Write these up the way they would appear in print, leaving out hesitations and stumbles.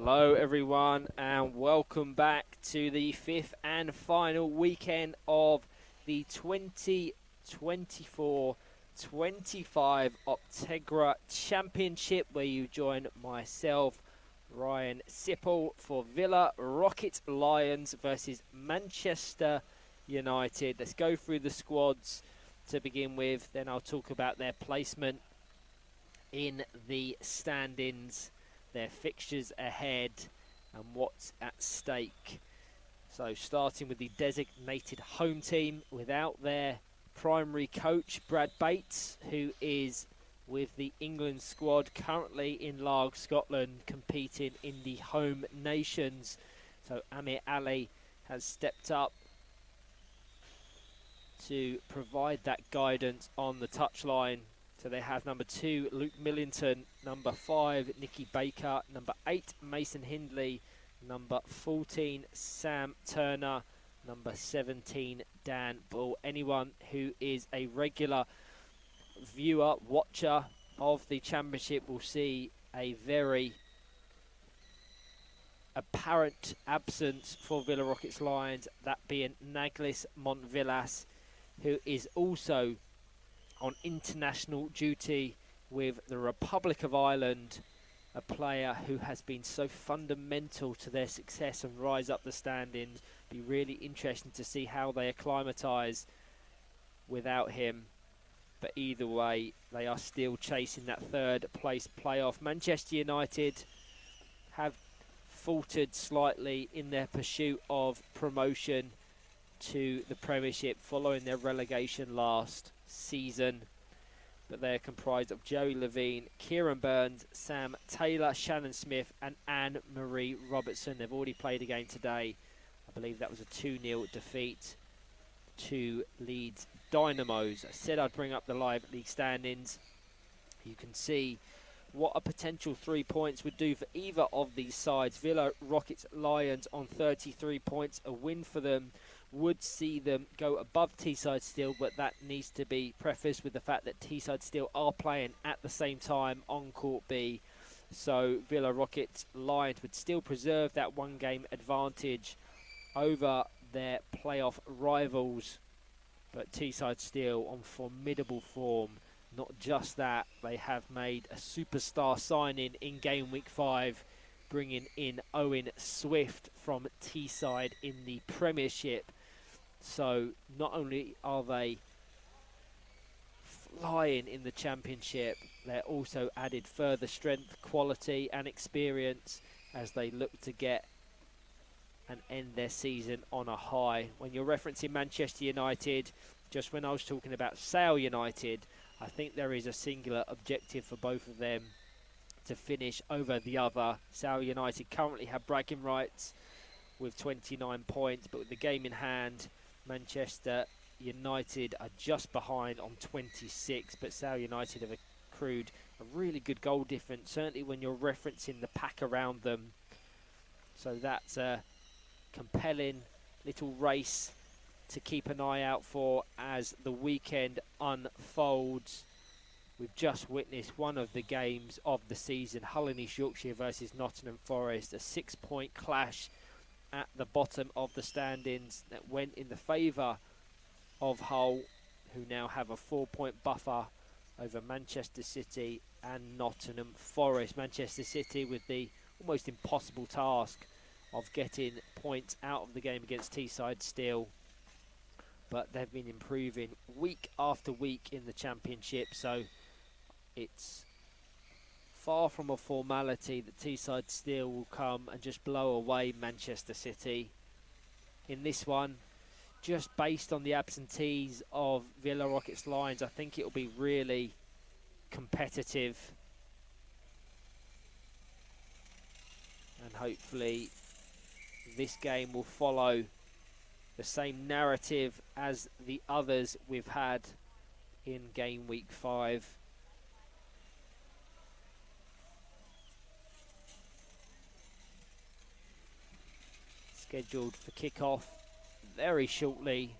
Hello everyone and welcome back to the fifth and final weekend of the 2024-25 Optegra Championship, where you join myself, Ryan Sipple, for Villa Rocket Lions versus Manchester United. Let's go through the squads to begin with, then I'll talk about their placement in the standings, their fixtures ahead and what's at stake. So starting with the designated home team, without their primary coach Brad Bates, who is with the England squad currently in Largs, Scotland, competing in the home nations. So Amir Ali has stepped up to provide that guidance on the touchline. So they have number 2, Luke Millington, number 5, Nicky Baker, number 8, Mason Hindley, number 14, Sam Turner, number 17, Dan Bull. Anyone who is a regular viewer, watcher of the championship will see a very apparent absence for Villa Rockets Lions, that being Naglis Montvillas, who is also on international duty with the Republic of Ireland, a player who has been so fundamental to their success and rise up the standings. Be really interesting to see how they acclimatise without him. But either way, they are still chasing that third place playoff. Manchester United have faltered slightly in their pursuit of promotion to the Premiership following their relegation last season, but they're comprised of Joey Levine, Kieran Burns, Sam Taylor, Shannon Smith and Anne-Marie Robertson. They've already played a game today. I believe that was a 2-0 defeat to Leeds Dynamos. I said I'd bring up the live league standings. You can see what a potential 3 points would do for either of these sides. Villa Rockets Lions on 33 points. A win for them would see them go above Teesside Steel, but that needs to be prefaced with the fact that Teesside Steel are playing at the same time on Court B. So Villa Rockets Lions would still preserve that one-game advantage over their playoff rivals, but Teesside Steel on formidable form. Not just that, they have made a superstar signing in game week 5, bringing in Owen Swift from Teesside in the Premiership. So not only are they flying in the Championship, they're also added further strength, quality and experience as they look to get and end their season on a high. When you're referencing Manchester United, just when I was talking about Sale United, I think there is a singular objective for both of them to finish over the other. Sale United currently have bragging rights with 29 points, but with the game in hand, Manchester United are just behind on 26, but Sale United have accrued a really good goal difference, certainly when you're referencing the pack around them. So that's a compelling little race to keep an eye out for as the weekend unfolds. We've just witnessed one of the games of the season, Hull and East Yorkshire versus Nottingham Forest, a 6-point clash at the bottom of the standings that went in the favour of Hull, who now have a 4-point buffer over Manchester City and Nottingham Forest. Manchester City with the almost impossible task of getting points out of the game against Teesside Steel, but they've been improving week after week in the Championship, so it's far from a formality that Teesside Steel will come and just blow away Manchester City in this one. Just based on the absentees of Villa Rockets Lions, I think it will be really competitive, and hopefully this game will follow the same narrative as the others we've had in game week 5. Scheduled for kickoff very shortly,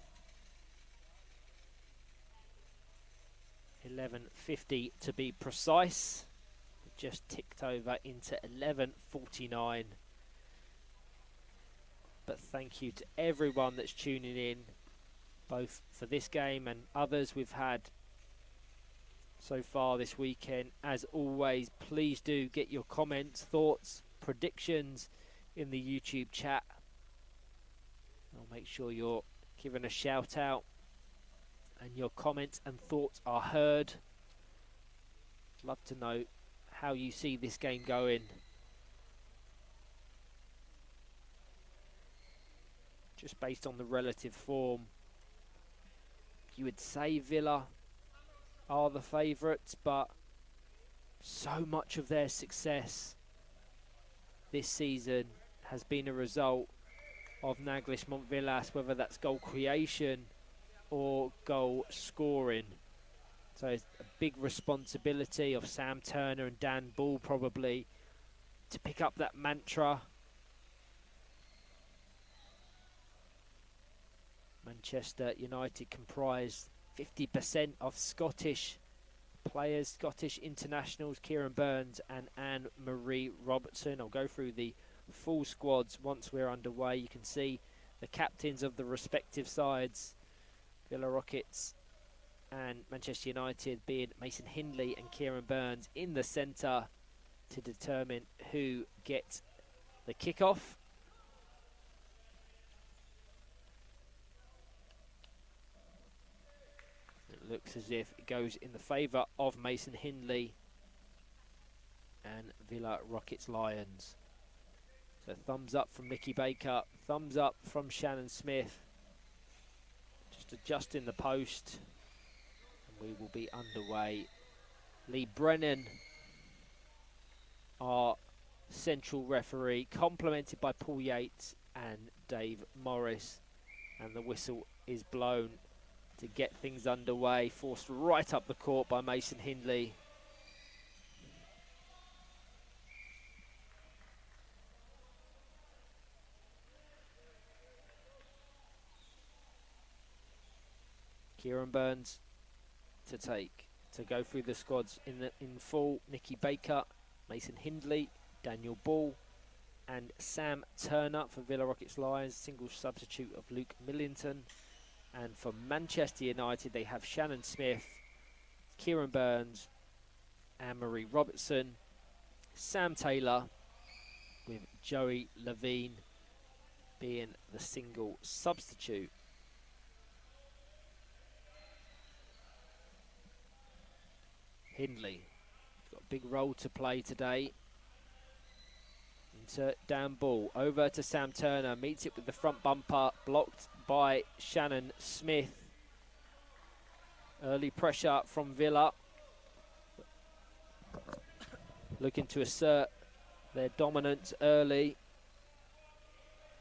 11:50 to be precise. just ticked over into 11:49. But thank you to everyone that's tuning in, both for this game and others we've had so far this weekend. As always, please do get your comments, thoughts, predictions in the YouTube chat. I'll make sure you're given a shout out and your comments and thoughts are heard. Love to know how you see this game going. Just based on the relative form, you would say Villa are the favourites, but so much of their success this season has been a result of Naglis Montvillas, whether that's goal creation or goal scoring. So it's a big responsibility of Sam Turner and Dan Ball probably to pick up that mantra. Manchester United comprise 50% of Scottish players, Scottish internationals, Kieran Burns and Anne-Marie Robertson. I'll go through the full squads once we're underway. You can see the captains of the respective sides, Villa Rockets and Manchester United, being Mason Hindley and Kieran Burns in the centre to determine who gets the kickoff. It looks as if it goes in the favour of Mason Hindley and Villa Rockets Lions. So thumbs up from Mickey Baker, thumbs up from Shannon Smith. Just adjusting the post and we will be underway. Lee Brennan, our central referee, complemented by Paul Yates and Dave Morris. And the whistle is blown to get things underway, forced right up the court by Mason Hindley. Kieran Burns to go through the squads in full. Nicky Baker, Mason Hindley, Daniel Ball and Sam Turner for Villa Rockets Lions, single substitute of Luke Millington. And for Manchester United, they have Shannon Smith, Kieran Burns, Anne-Marie Robertson, Sam Taylor, with Joey Levine being the single substitute. Hindley got a big role to play today. Into Dan Ball, over to Sam Turner, meets it with the front bumper, blocked by Shannon Smith. Early pressure from Villa, looking to assert their dominance early.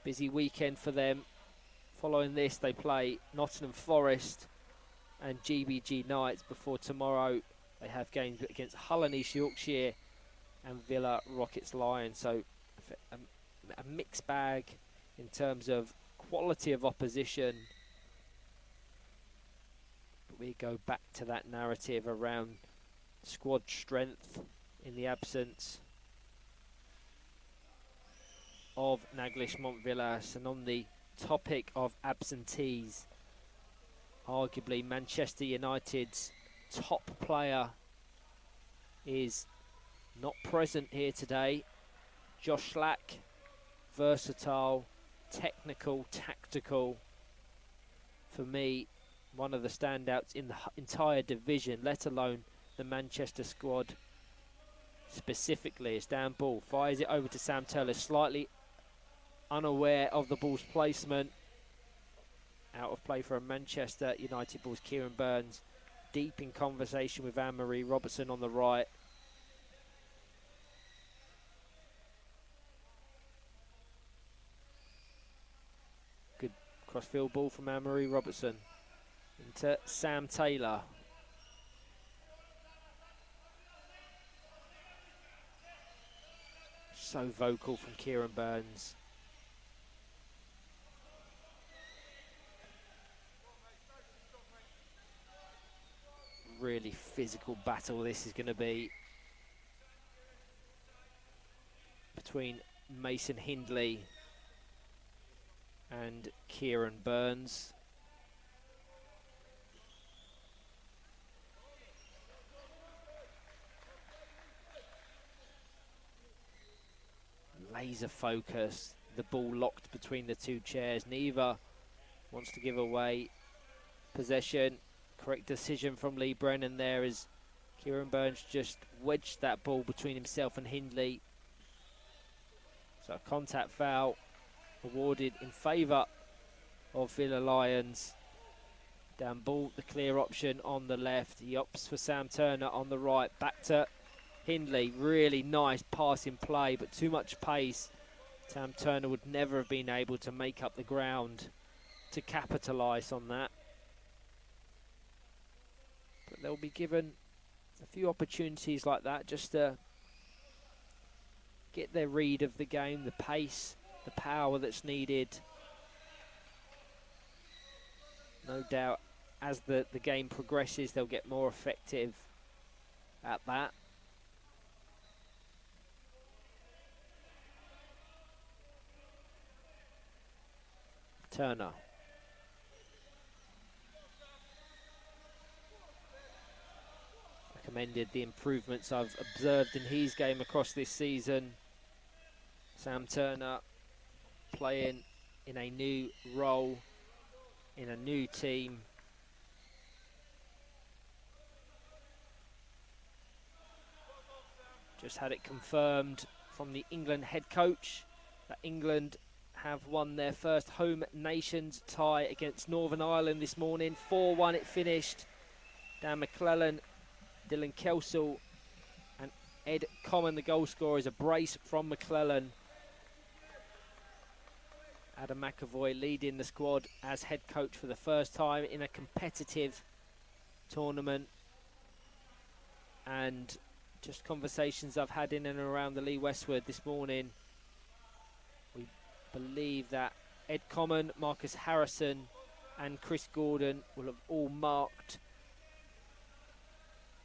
Busy weekend for them. Following this, they play Nottingham Forest and GBG Knights before tomorrow. They have games against Hull and East Yorkshire and Villa Rockets Lions. So a mixed bag in terms of quality of opposition. But we go back to that narrative around squad strength in the absence of Naglis Montvillas. And on the topic of absentees, arguably Manchester United's top player is not present here today. Josh Slack, versatile, technical, tactical. For me, one of the standouts in the entire division, let alone the Manchester squad specifically. It's Dan Ball, fires it over to Sam Taylor, slightly unaware of the ball's placement. Out of play for a Manchester United ball's Kieran Burns, deep in conversation with Anne-Marie Robertson on the right. Good cross-field ball from Anne-Marie Robertson into Sam Taylor. So vocal from Kieran Burns. Really physical battle this is going to be. between Mason Hindley and Kieran Burns. Laser focus, the ball locked between the two chairs. Neither wants to give away possession. Correct decision from Lee Brennan there as Kieran Burns just wedged that ball between himself and Hindley. So a contact foul awarded in favour of Villa Lions. Dan Ball, the clear option on the left. He opts for Sam Turner on the right. Back to Hindley. Really nice passing play, but too much pace. Sam Turner would never have been able to make up the ground to capitalise on that. But they'll be given a few opportunities like that just to get their read of the game, the pace, the power that's needed. No doubt as the game progresses, they'll get more effective at that. Turner. Recommended the improvements I've observed in his game across this season. Sam Turner playing in a new role, in a new team. Just had it confirmed from the England head coach that England have won their first home nations tie against Northern Ireland this morning. 4-1 it finished. Dan McClellan, Dylan Kelsall and Ed Common, the goal scorers. A brace from McClellan. Adam McAvoy leading the squad as head coach for the first time in a competitive tournament. And just conversations I've had in and around the Lee Westwood this morning, we believe that Ed Common, Marcus Harrison and Chris Gordon will have all marked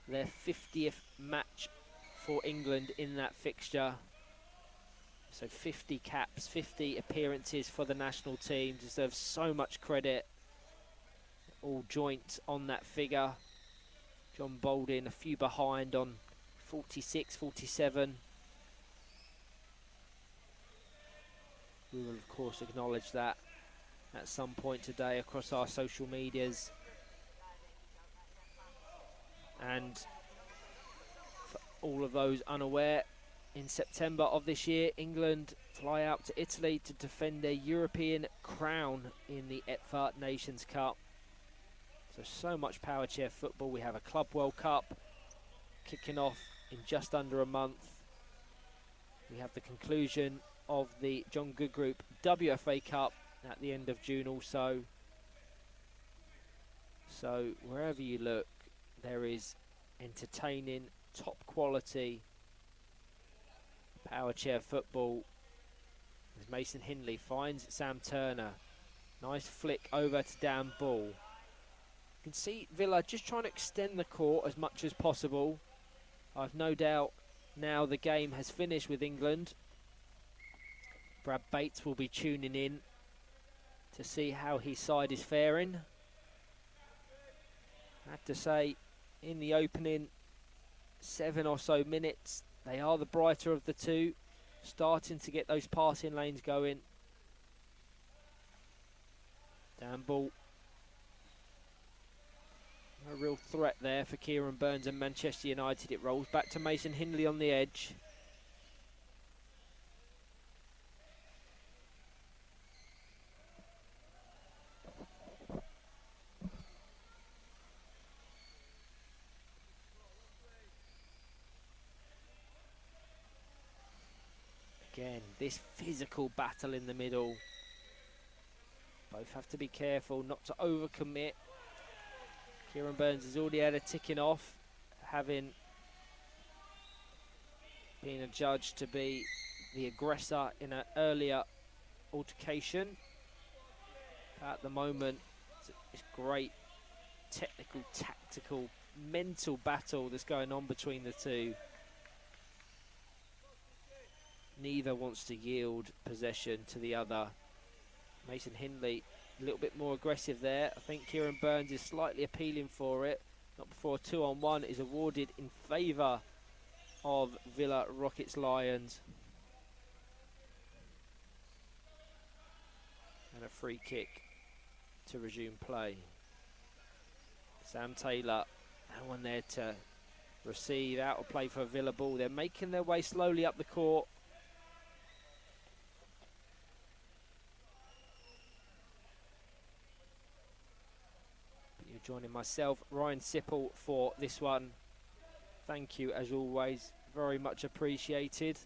their 50th match for England in that fixture. So 50 caps, 50 appearances for the national team. Deserves so much credit. All joint on that figure. John Baldwin a few behind on 46, 47. We will of course acknowledge that at some point today across our social medias. And for all of those unaware, in September of this year, England fly out to Italy to defend their European crown in the ETFA Nations Cup. So much power chair football. We have a Club World Cup kicking off in just under a month. We have the conclusion of the John Good Group WFA Cup at the end of June also. So wherever you look, there is entertaining, top quality power chair football. As Mason Hindley finds Sam Turner. Nice flick over to Dan Ball. You can see Villa just trying to extend the court as much as possible. I've no doubt now the game has finished with England. Brad Bates will be tuning in to see how his side is faring. I have to say, in the opening 7 or so minutes, they are the brighter of the two, starting to get those passing lanes going. Dan Ball. A real threat there for Kieran Burns and Manchester United. It rolls back to Mason Hindley on the edge. Again, this physical battle in the middle. Both have to be careful not to overcommit. Kieran Burns has already had a ticking off, having been adjudged to be the aggressor in an earlier altercation. At the moment, it's great technical, tactical, mental battle that's going on between the two. Neither wants to yield possession to the other. Mason Hindley a little bit more aggressive there. I think Kieran Burns is slightly appealing for it. Not before 2-on-1 is awarded in favour of Villa Rockets Lions. And a free kick to resume play. Sam Taylor, no one there to receive. Out of play for a Villa ball. They're making their way slowly up the court. You're joining myself, Ryan Sipple, for this one. Thank you, as always. Very much appreciated.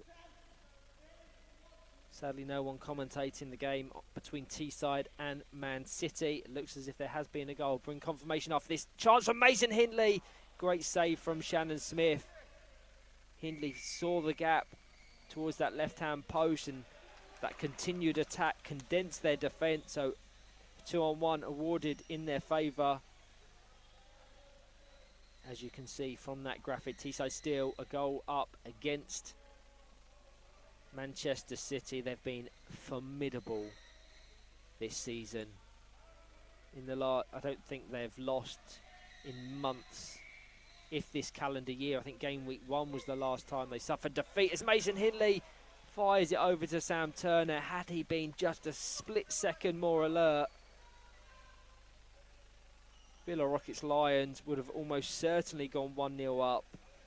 Sadly, no one commentating the game between Teesside and Man City. It looks as if there has been a goal. Bring confirmation after this. Chance from Mason Hindley. Great save from Shannon Smith. Hindley saw the gap towards that left-hand post, and that continued attack condensed their defence. So 2-on-1 awarded in their favour. As you can see from that graphic, Teesside still a goal up against Manchester City. They've been formidable this season. I don't think they've lost in months, if this calendar year. I think game week 1 was the last time they suffered defeat, as Mason Hindley fires it over to Sam Turner. Had he been just a split second more alert, Villa Rockets Lions would have almost certainly gone 1-0 up.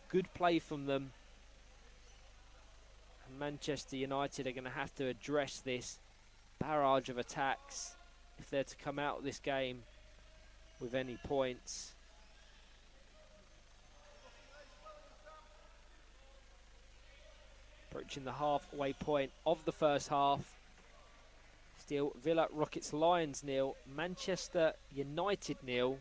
Good play from them. And Manchester United are going to have to address this barrage of attacks if they're to come out of this game with any points. Approaching the halfway point of the first half. Still Villa Rockets Lions 0, Manchester United 0.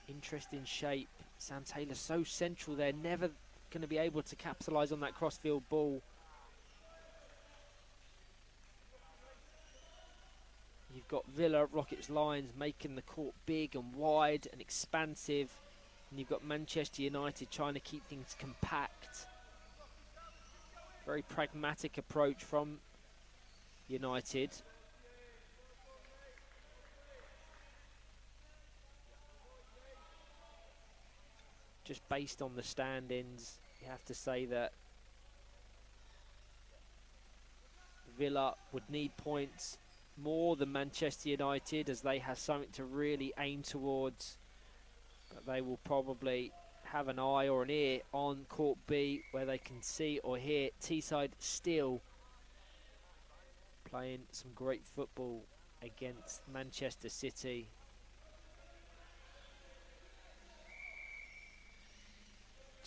Interesting shape. Sam Taylor so central there, never going to be able to capitalise on that crossfield ball. You've got Villa Rockets Lions making the court big and wide and expansive, and you've got Manchester United trying to keep things compact. Very pragmatic approach from United. Just based on the stand-ins, you have to say that Villa would need points more than Manchester United, as they have something to really aim towards. But they will probably have an eye or an ear on Court B, where they can see or hear Teesside still playing some great football against Manchester City.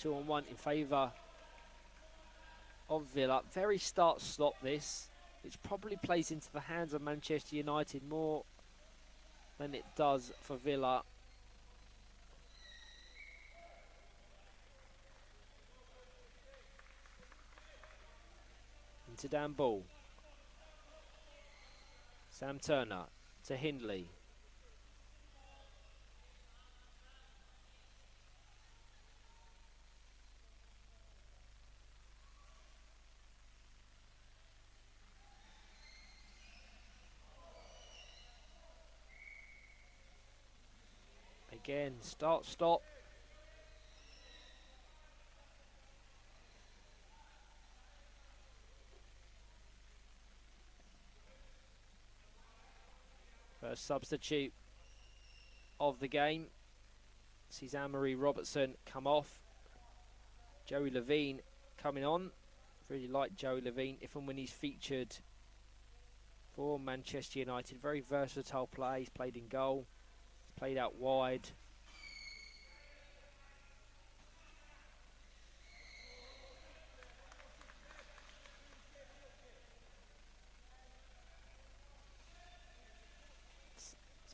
2-on-1 in favour of Villa. Very start-stop this, which probably plays into the hands of Manchester United more than it does for Villa. Into Dan Ball. Sam Turner to Hindley. Again, start, stop. First substitute of the game. Sees Anne-Marie Robertson come off. Joey Levine coming on. Really like Joey Levine if and when he's featured for Manchester United. Very versatile play. He's played in goal. He's played out wide.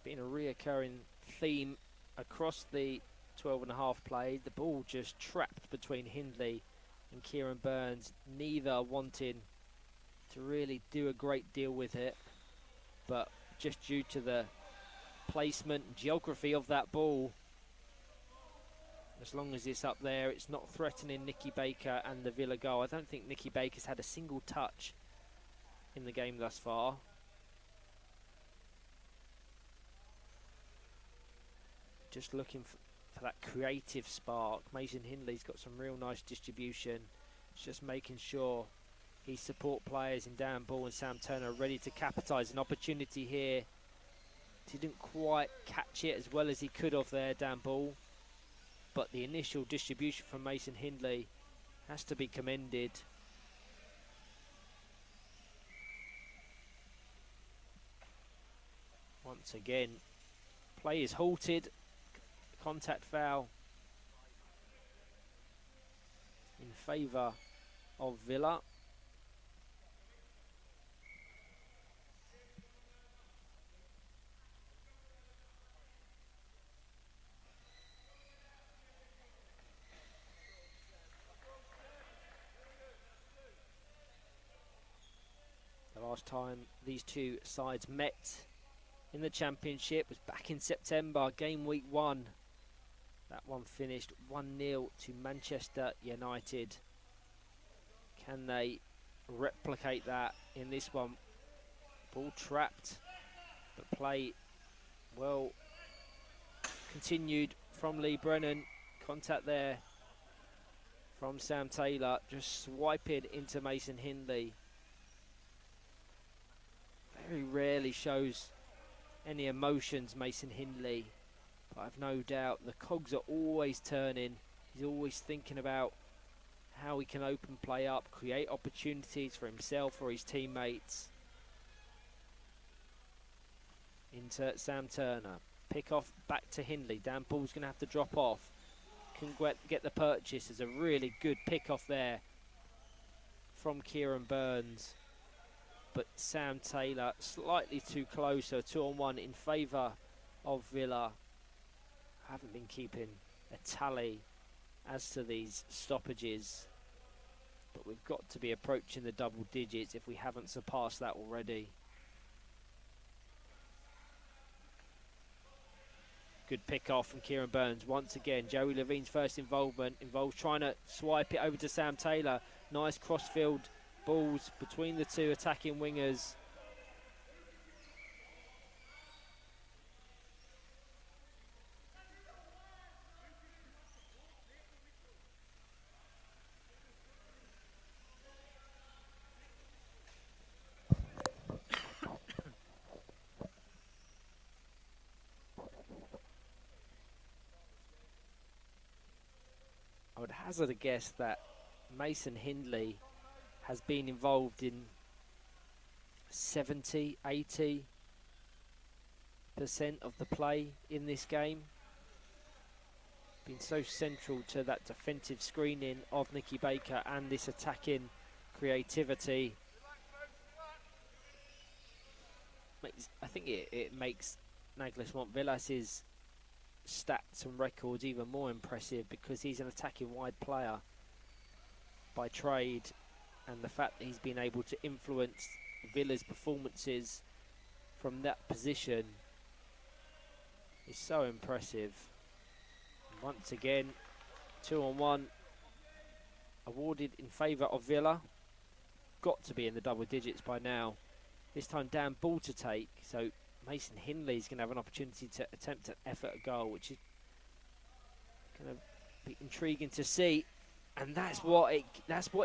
Been a reoccurring theme across the 12.5 played. The ball just trapped between Hindley and Kieran Burns, neither wanting to really do a great deal with it, but just due to the placement and geography of that ball, As long as it's up there, it's not threatening Nicky Baker and the Villa goal. I don't think Nicky Baker's had a single touch in the game thus far. Just looking for that creative spark. Mason Hindley's got some real nice distribution. It's just making sure his support players in Dan Ball and Sam Turner are ready to capitalise. An opportunity here. He didn't quite catch it as well as he could have there, Dan Ball. But the initial distribution from Mason Hindley has to be commended. Once again, play is halted. Contact foul in favour of Villa. The last time these two sides met in the Championship was back in September, game week 1. That one finished 1-0 to Manchester United. Can they replicate that in this one? Ball trapped, but play well continued from Lee Brennan. Contact there from Sam Taylor, just swiping into Mason Hindley. Very rarely shows any emotions, Mason Hindley, but I've no doubt the cogs are always turning. He's always thinking about how he can open play up, create opportunities for himself or his teammates. Into Sam Turner, pick off back to Hindley. Dan Paul's going to have to drop off. Can get the purchase. There's a really good pick off there from Kieran Burns. But Sam Taylor slightly too close, so 2-on-1 in favour of Villa. I haven't been keeping a tally as to these stoppages, but we've got to be approaching the double digits if we haven't surpassed that already. Good pick off from Kieran Burns. Once again, Joey Levine's first involvement involves trying to swipe it over to Sam Taylor. Nice crossfield balls between the two attacking wingers. I would hazard a guess that Mason Hindley has been involved in 70, 80% of the play in this game. Been so central to that defensive screening of Nicky Baker and this attacking creativity. I think it makes Naglis Montvillas's stats and records even more impressive, because he's an attacking wide player by trade, and the fact that he's been able to influence Villa's performances from that position is so impressive. Once again, 2-on-1 awarded in favour of Villa. Got to be in the double digits by now. This time Dan Ball to take, so Mason Hindley's going to have an opportunity to attempt an effort at goal, which is going to be intriguing to see. And that's what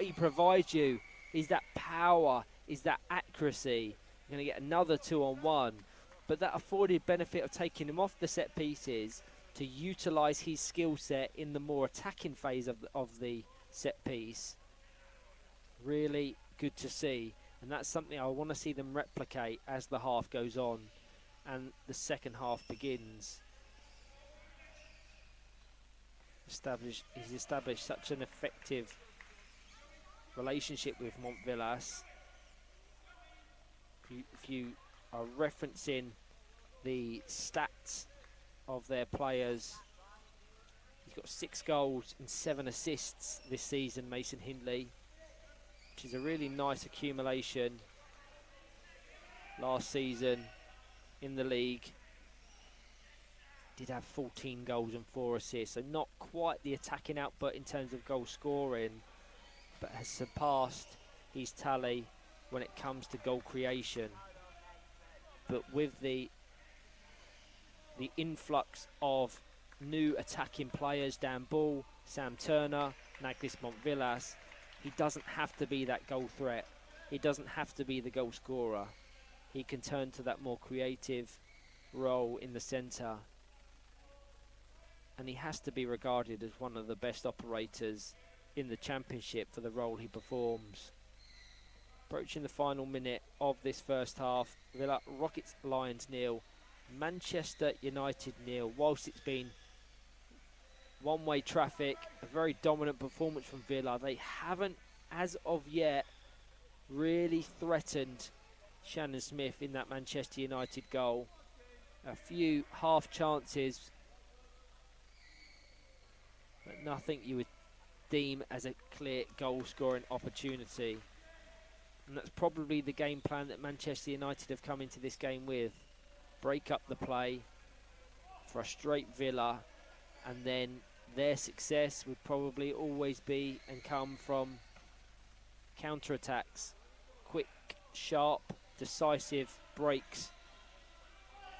he provides you, is that power, is that accuracy. You're going to get another 2-on-1, but that afforded benefit of taking him off the set pieces to utilise his skill set in the more attacking phase of the set piece. Really good to see, and that's something I want to see them replicate as the half goes on and the second half begins. He's established such an effective relationship with Montvillas. If you are referencing the stats of their players, he's got 6 goals and 7 assists this season, Mason Hindley, which is a really nice accumulation last season in the league. did have 14 goals and 4 assists, so not quite the attacking output in terms of goal scoring, but has surpassed his tally when it comes to goal creation. But with the influx of new attacking players, Dan Ball, Sam Turner, Naglis Montvillas, he doesn't have to be that goal threat. He doesn't have to be the goal scorer. He can turn to that more creative role in the centre. And he has to be regarded as one of the best operators in the Championship for the role he performs. Approaching the final minute of this first half, Villa Rockets Lions 0, Manchester United 0. Whilst it's been one-way traffic, a very dominant performance from Villa, they haven't, as of yet, really threatened Shannon Smith in that Manchester United goal. A few half chances, but nothing you would deem as a clear goal-scoring opportunity. And that's probably the game plan that Manchester United have come into this game with. Break up the play, frustrate Villa, and then their success would probably always be and come from counter-attacks. Quick, sharp, decisive breaks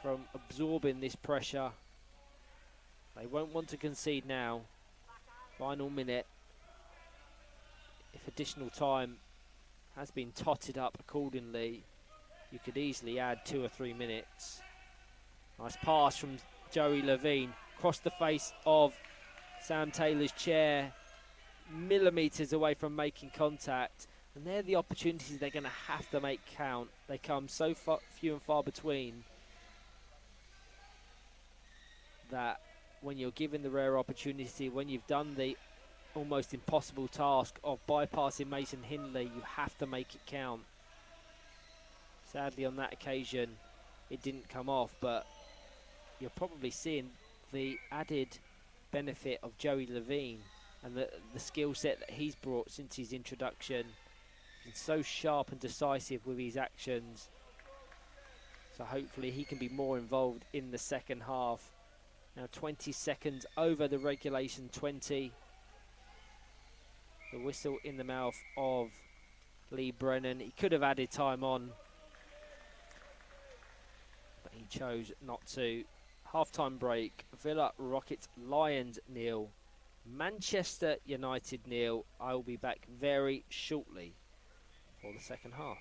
from absorbing this pressure. They won't want to concede now. Final minute. If additional time has been totted up accordingly, you could easily add 2 or 3 minutes. Nice pass from Joey Levine, across the face of Sam Taylor's chair, millimetres away from making contact. And they're the opportunities they're going to have to make count. They come so few and far between that when you're given the rare opportunity, when you've done the almost impossible task of bypassing Mason Hindley, you have to make it count. Sadly, on that occasion, it didn't come off, but you're probably seeing the added benefit of Joey Levine and the skill set that he's brought since his introduction. He's so sharp and decisive with his actions. So hopefully he can be more involved in the second half. Now 20 seconds over the regulation 20. The whistle in the mouth of Lee Brennan. He could have added time on, but he chose not to. Half-time break. Villa Rockets Lions 0. Manchester United 0. I will be back very shortly for the second half.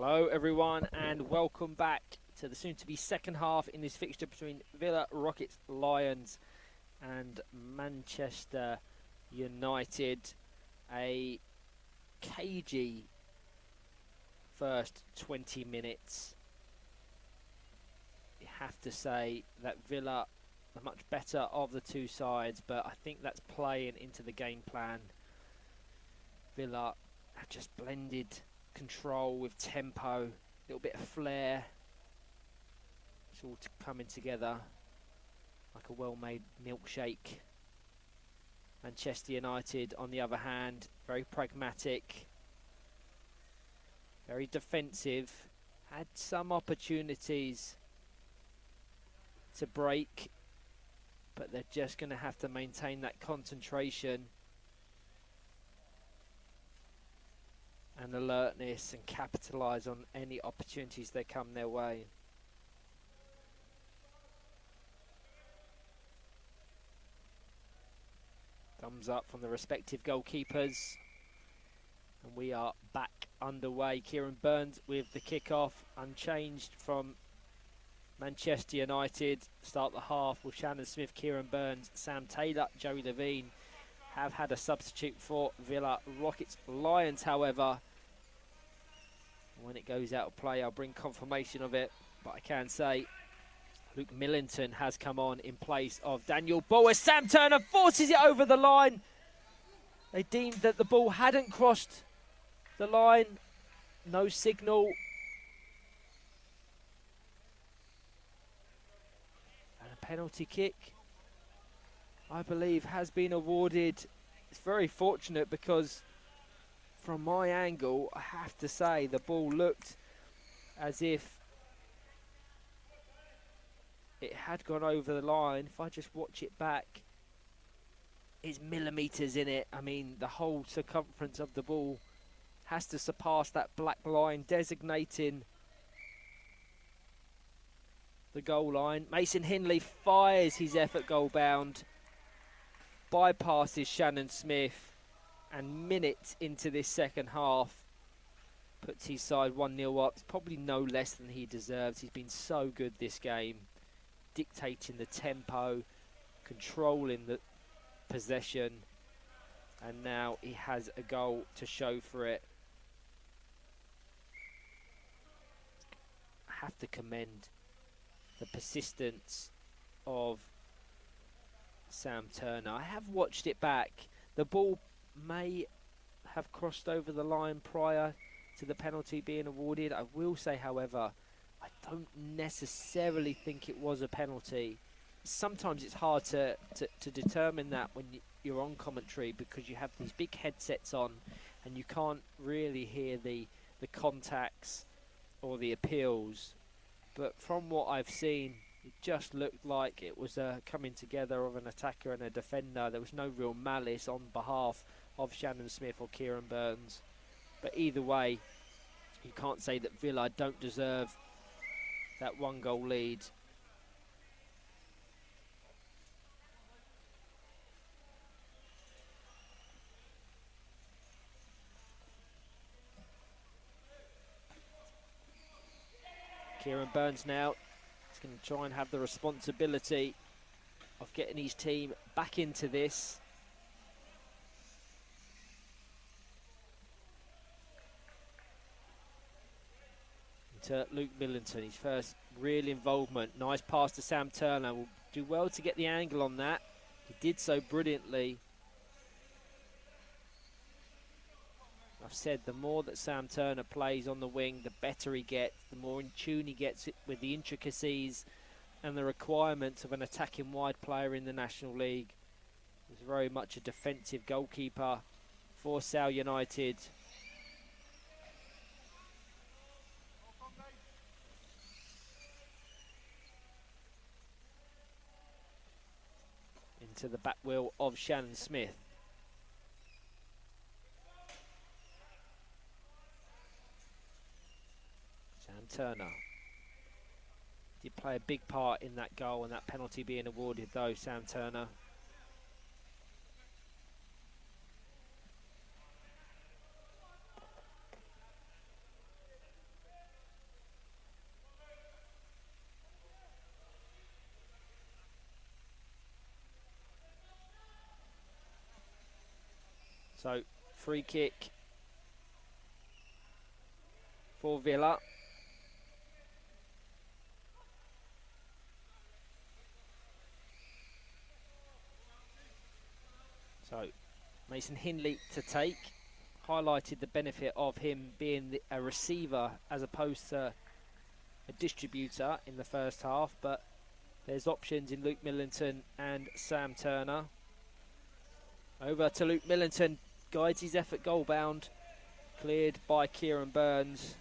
Hello everyone and welcome back to the soon-to-be second half in this fixture between Villa Rockets Lions and Manchester United. A cagey first 20 minutes. You have to say that Villa are much better of the two sides, but I think that's playing into the game plan. Villa have just blended control with tempo, a little bit of flair. It's all coming together like a well-made milkshake. Manchester United, on the other hand, very pragmatic, very defensive, had some opportunities to break, but they're just going to have to maintain that concentration and alertness and capitalise on any opportunities that come their way. Thumbs up from the respective goalkeepers. And we are back underway. Kieran Burns with the kickoff, unchanged from Manchester United. Start the half with Shannon Smith, Kieran Burns, Sam Taylor, Joey Levine have had a substitute for Villa Rockets Lions, however. When it goes out of play, I'll bring confirmation of it, but I can say Luke Millington has come on in place of Daniel Bull as Sam Turner forces it over the line. They deemed that the ball hadn't crossed the line. No signal. And a penalty kick, I believe, has been awarded. It's very fortunate because from my angle, I have to say the ball looked as if it had gone over the line. If I just watch it back, it's millimetres in it. I mean, the whole circumference of the ball has to surpass that black line designating the goal line. Mason Hindley fires his effort goal bound, bypasses Shannon Smith, and minutes into this second half puts his side 1-0 up. It's probably no less than he deserves. He's been so good this game, dictating the tempo, controlling the possession, and now he has a goal to show for it. I have to commend the persistence of Sam Turner. I have watched it back. The ball may have crossed over the line prior to the penalty being awarded. I will say, however, I don't necessarily think it was a penalty. Sometimes it's hard to determine that when you're on commentary, because you have these big headsets on and you can't really hear the contacts or the appeals. But from what I've seen, it just looked like it was a coming together of an attacker and a defender. There was no real malice on behalf of Shannon Smith or Kieran Burns. But either way, you can't say that Villa don't deserve that 1-goal lead. Kieran Burns now is going to try and have the responsibility of getting his team back into this. To Luke Millington, his first real involvement. Nice pass to Sam Turner. Will do well to get the angle on that. He did so brilliantly. I've said the more that Sam Turner plays on the wing, the better he gets, the more in tune he gets with the intricacies and the requirements of an attacking wide player in the National League. He's very much a defensive goalkeeper for Sale United. Into the back wheel of Shannon Smith. Sam Turner did play a big part in that goal and that penalty being awarded, though, Sam Turner. So free kick for Villa. So Mason Hindley to take. Highlighted the benefit of him being a receiver as opposed to a distributor in the first half, but there's options in Luke Millington and Sam Turner. Over to Luke Millington, guides his effort goal bound, cleared by Kieran Burns.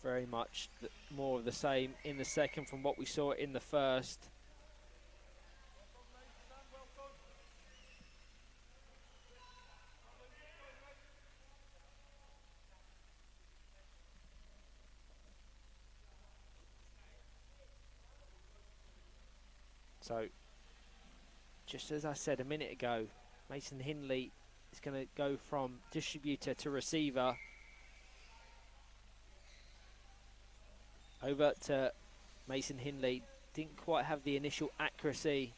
Very much more of the same in the second from what we saw in the first. So, just as I said a minute ago, Mason Hindley is going to go from distributor to receiver. Over to Mason Hindley. Didn't quite have the initial accuracy.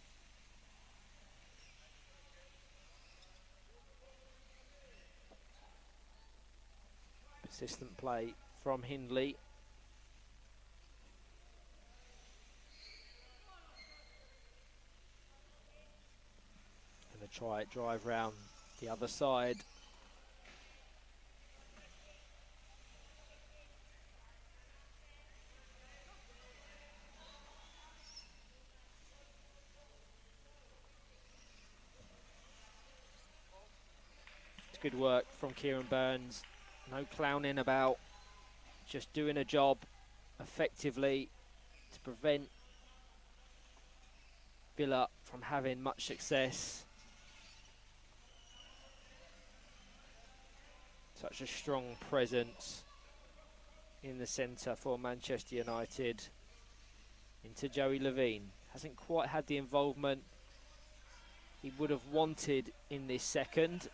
Persistent play from Hindley. Going to try it, drive round the other side. Good work from Kieran Burns. No clowning about, just doing a job effectively to prevent Villa from having much success. Such a strong presence in the centre for Manchester United. Into Joey Levine. Hasn't quite had the involvement he would have wanted in this second.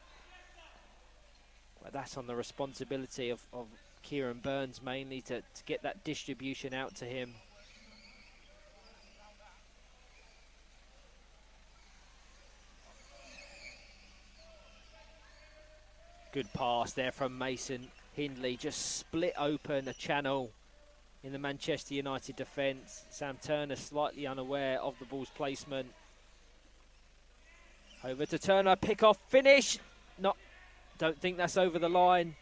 But that's on the responsibility of Kieran Burns mainly to get that distribution out to him. Good pass there from Mason Hindley. Just split open a channel in the Manchester United defence. Sam Turner slightly unaware of the ball's placement. Over to Turner, pick off, finish. Don't think that's over the line.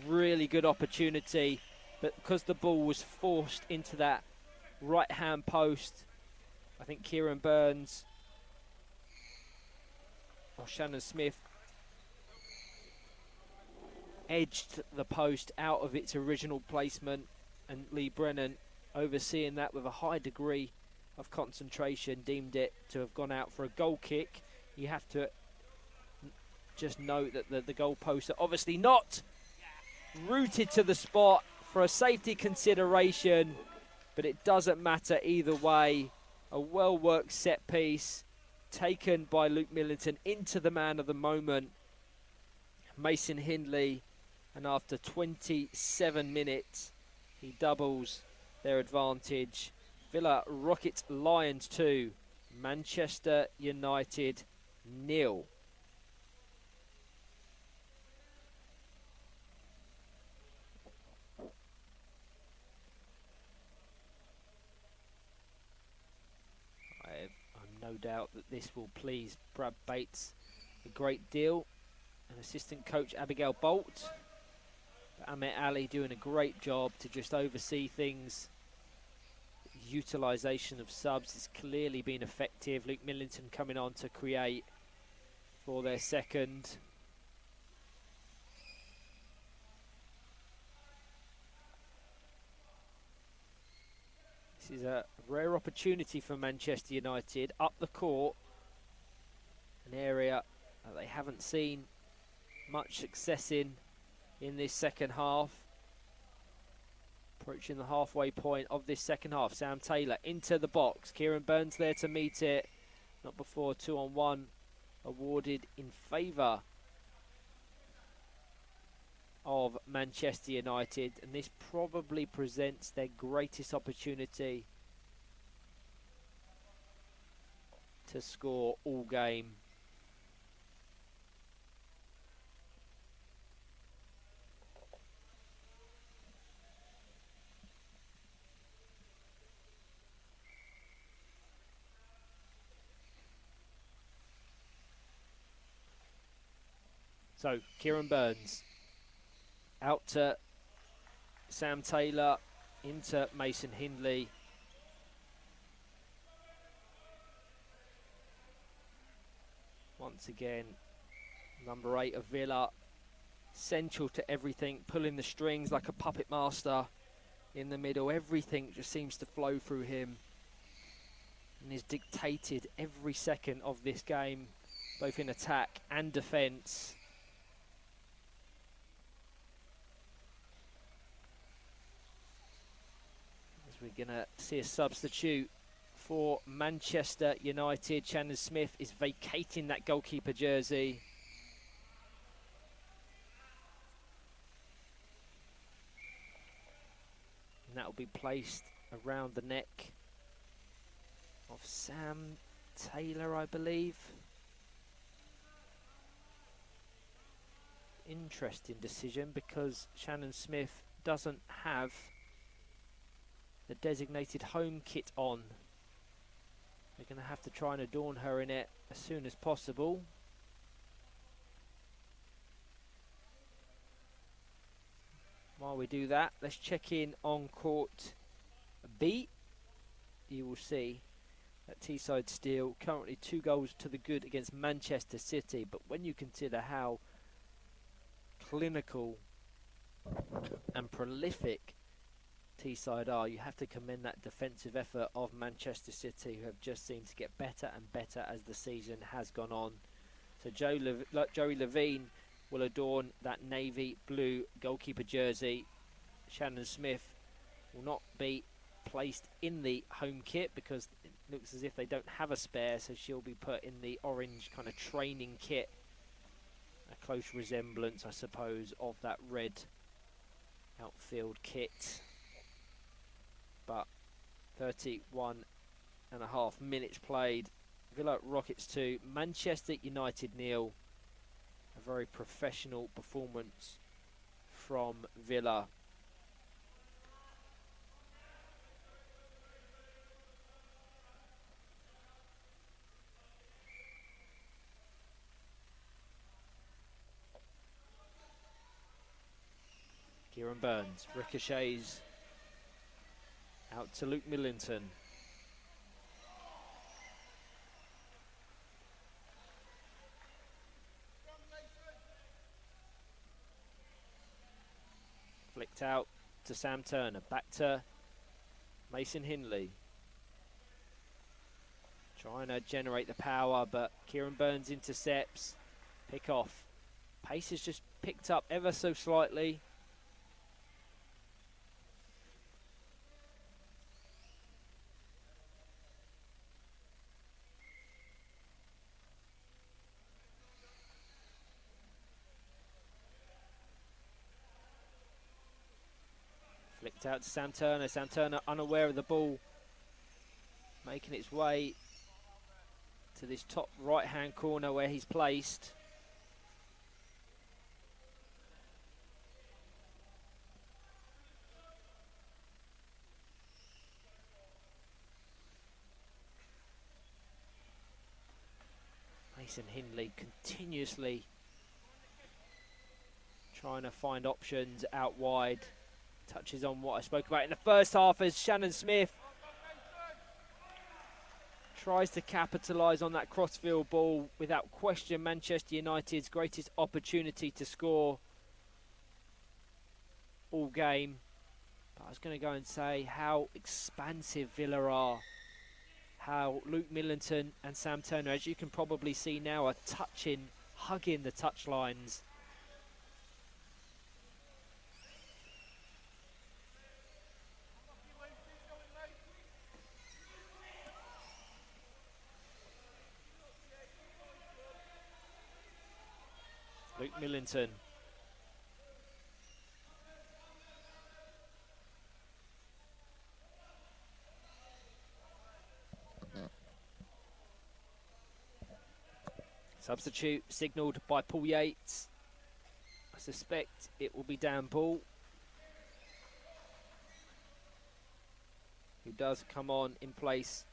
Really good opportunity, but because the ball was forced into that right-hand post, I think Kieran Burns or Shannon Smith edged the post out of its original placement, and Lee Brennan, overseeing that with a high degree of concentration, deemed it to have gone out for a goal kick. You have to just note that the goalposts are obviously not rooted to the spot for a safety consideration, but it doesn't matter either way. A well-worked set piece taken by Luke Millington into the man of the moment, Mason Hindley, and after 27 minutes, he doubles their advantage. Villa Rocket Lions 2, Manchester United 0. I'm no doubt that this will please Brad Bates a great deal, and assistant coach Abigail Bolt. But Ahmet Ali doing a great job to just oversee things. Utilisation of subs has clearly been effective. Luke Millington coming on to create for their second. This is a rare opportunity for Manchester United up the court, an area that they haven't seen much success in this second half. Approaching the halfway point of this second half. Sam Taylor into the box. Kieran Burns there to meet it. Not before 2-on-1 awarded in favour of Manchester United, and this probably presents their greatest opportunity to score all game. So, Kieran Burns out to Sam Taylor, into Mason Hindley. Once again, number 8 of Villa, central to everything, pulling the strings like a puppet master in the middle. Everything just seems to flow through him and is dictated every second of this game, both in attack and defence. We're going to see a substitute for Manchester United. Shannon Smith is vacating that goalkeeper jersey. And that will be placed around the neck of Sam Taylor, I believe. Interesting decision, because Shannon Smith doesn't have the designated home kit on. They're going to have to try and adorn her in it as soon as possible. While we do that, let's check in on court B. You will see that Teesside Steel currently 2 goals to the good against Manchester City, but when you consider how clinical and prolific Teesside are, you have to commend that defensive effort of Manchester City, who have just seemed to get better and better as the season has gone on. So Joey Levine will adorn that navy blue goalkeeper jersey. Shannon Smith will not be placed in the home kit because it looks as if they don't have a spare, so she'll be put in the orange kind of training kit. A close resemblance, I suppose, of that red outfield kit. But 31.5 minutes played. Villa Rockets 2, Manchester United 0. A very professional performance from Villa. Kieran Burns ricochets out to Luke Millington. Flicked out to Sam Turner. Back to Mason Hindley. Trying to generate the power, but Kieran Burns intercepts. Pick off. Pace has just picked up ever so slightly. Flicked out to Sam Turner. Sam Turner unaware of the ball, making its way to this top right-hand corner where he's placed. Mason Hindley continuously trying to find options out wide. Touches on what I spoke about in the first half as Shannon Smith tries to capitalise on that crossfield ball. Without question, Manchester United's greatest opportunity to score all game. But I was going to go and say how expansive Villa are. How Luke Millington and Sam Turner, as you can probably see now, are touching, hugging the touchlines. Luke Millington Substitute signalled by Paul Yates. I suspect it will be Dan Ball, who does come on in place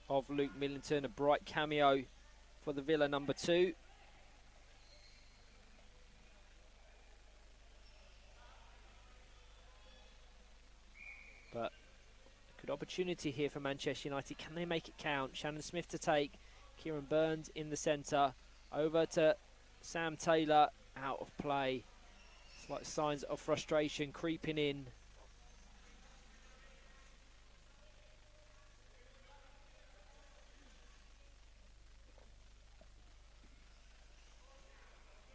of Luke Millington, a bright cameo for the Villa number 2. But good opportunity here for Manchester United. Can they make it count? Shannon Smith to take. Kieran Burns in the centre. Over to Sam Taylor. Out of play. Slight signs of frustration creeping in.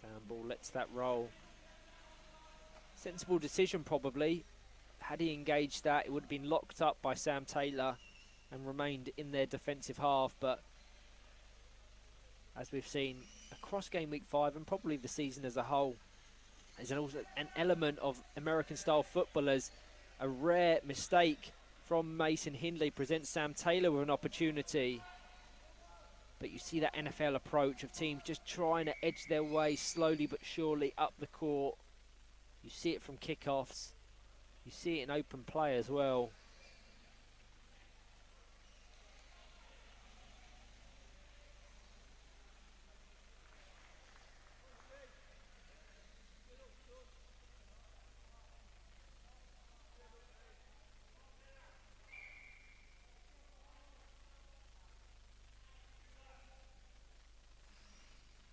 Dan Ball lets that roll. Sensible decision probably. Had he engaged that, it would have been locked up by Sam Taylor and remained in their defensive half. But as we've seen across game week 5 and probably the season as a whole, there's also an element of American-style football as a rare mistake from Mason Hindley presents Sam Taylor with an opportunity. But you see that NFL approach of teams just trying to edge their way slowly but surely up the court. You see it from kickoffs. You see it in open play as well.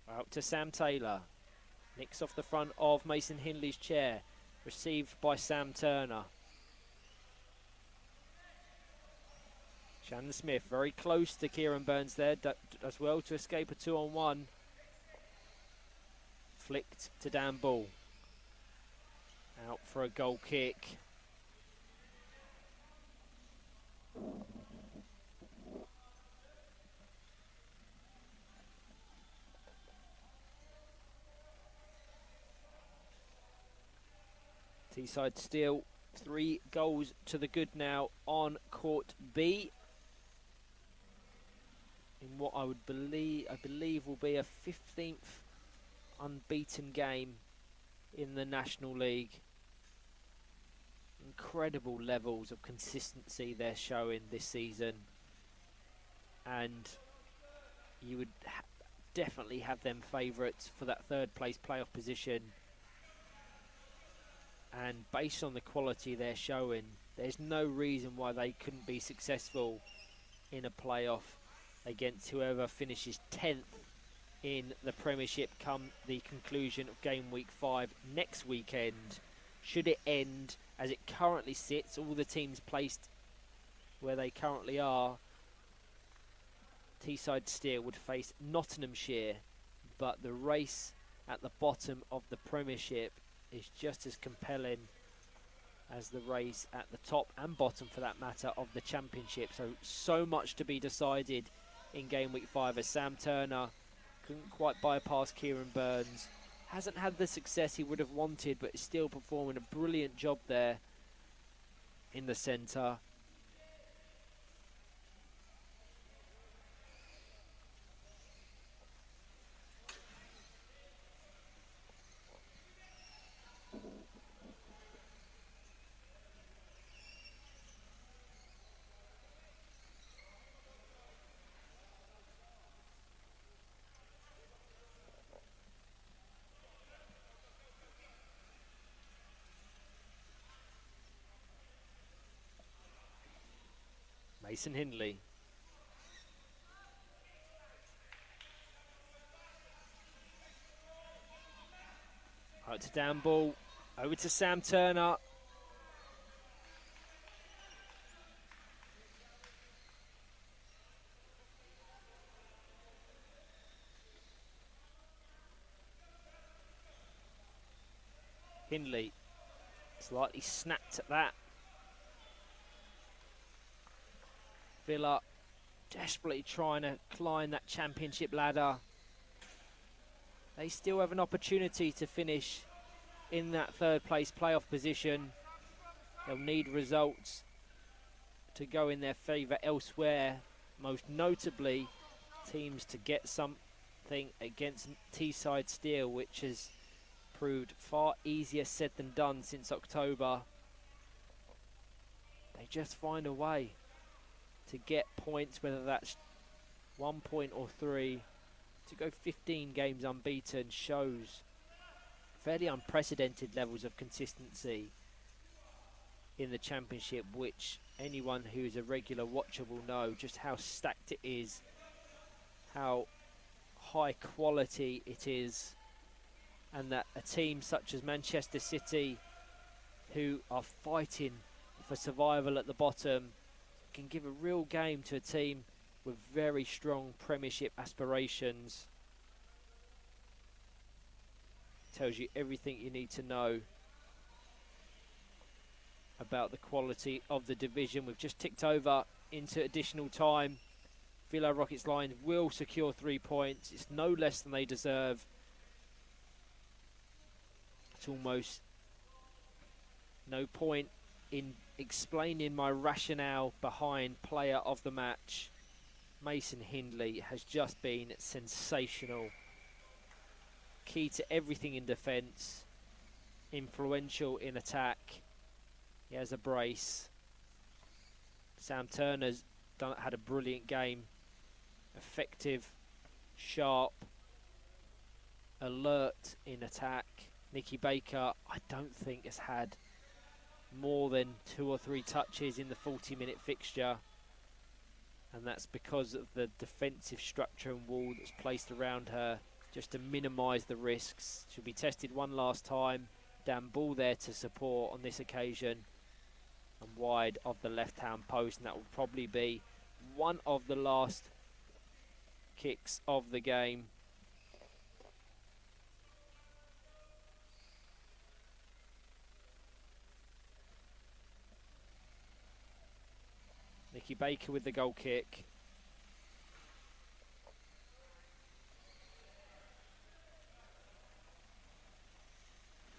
Out to Sam Taylor. Nicks off the front of Mason Hindley's chair. Received by Sam Turner. Shannon Smith very close to Kieran Burns there as well to escape a 2-on-1. Flicked to Dan Ball. Out for a goal kick. Teesside Steel, 3 goals to the good now on Court B. In what I believe will be a 15th unbeaten game in the National League. Incredible levels of consistency they're showing this season. And you would definitely have them favourites for that 3rd place playoff position. And based on the quality they're showing, there's no reason why they couldn't be successful in a playoff against whoever finishes 10th in the Premiership come the conclusion of game week 5 next weekend. Should it end as it currently sits, all the teams placed where they currently are, Teesside Steel would face Nottinghamshire, but the race at the bottom of the Premiership is just as compelling as the race at the top and bottom, for that matter, of the Championship. So much to be decided in game week 5 as Sam Turner couldn't quite bypass Kieran Burns. Hasn't had the success he would have wanted, but is still performing a brilliant job there in the centre. Mason Hindley. Out to Dan Ball. Over to Sam Turner. Hindley slightly snapped at that. Villa desperately trying to climb that Championship ladder. They still have an opportunity to finish in that 3rd place playoff position. They'll need results to go in their favour elsewhere, most notably teams to get some thing against Teesside Steel, which has proved far easier said than done since October. They just find a way to get points, whether that's 1 point or 3. To go 15 games unbeaten shows fairly unprecedented levels of consistency in the Championship, which anyone who's a regular watcher will know just how stacked it is, how high quality it is, and that a team such as Manchester City, who are fighting for survival at the bottom, can give a real game to a team with very strong Premiership aspirations. Tells you everything you need to know about the quality of the division. We've just ticked over into additional time. Villa Rockets Lions will secure 3 points. It's no less than they deserve. It's almost no point in explaining my rationale behind player of the match. Mason Hindley has just been sensational. Key to everything in defence, influential in attack. He has a brace. Sam Turner's had a brilliant game. Effective, sharp, alert in attack. Nicky Baker, I don't think has had more than 2 or 3 touches in the 40-minute fixture. And that's because of the defensive structure and wall that's placed around her, just to minimise the risks. She'll be tested one last time. Dan Ball there to support on this occasion. And wide of the left-hand post, and that will probably be one of the last kicks of the game. Nicky Baker with the goal kick.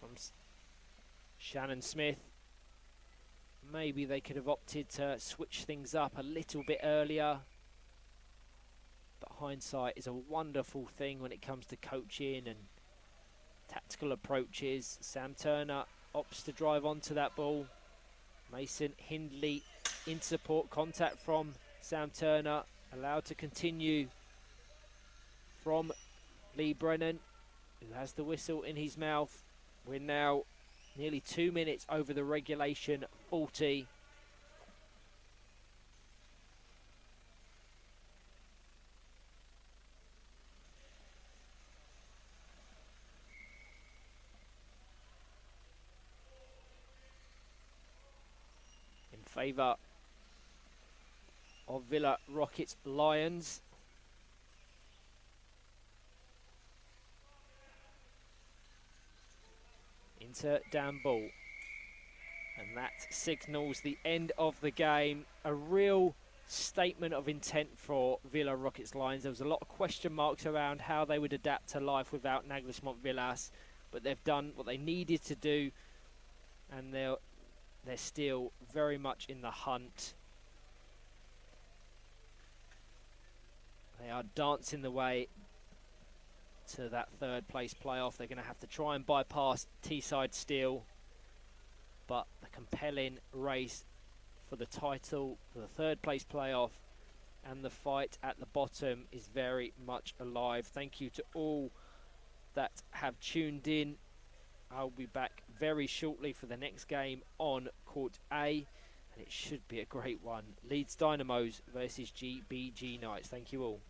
From Shannon Smith. Maybe they could have opted to switch things up a little bit earlier. But hindsight is a wonderful thing when it comes to coaching and tactical approaches. Sam Turner opts to drive onto that ball. Mason Hindley in support, contact from Sam Turner, allowed to continue from Lee Brennan, who has the whistle in his mouth. We're now nearly 2 minutes over the regulation 40. In favour of Villa Rockets Lions. Into Dan Ball. And that signals the end of the game. A real statement of intent for Villa Rockets Lions. There was a lot of question marks around how they would adapt to life without Naglis Montvillas, but they've done what they needed to do, and they're still very much in the hunt. They are dancing the way to that 3rd place playoff. They're going to have to try and bypass Teesside Steel, but the compelling race for the title, for the 3rd place playoff, and the fight at the bottom is very much alive. Thank you to all that have tuned in. I'll be back very shortly for the next game on Court A, and it should be a great one. Leeds Dynamos versus GBG Knights. Thank you all.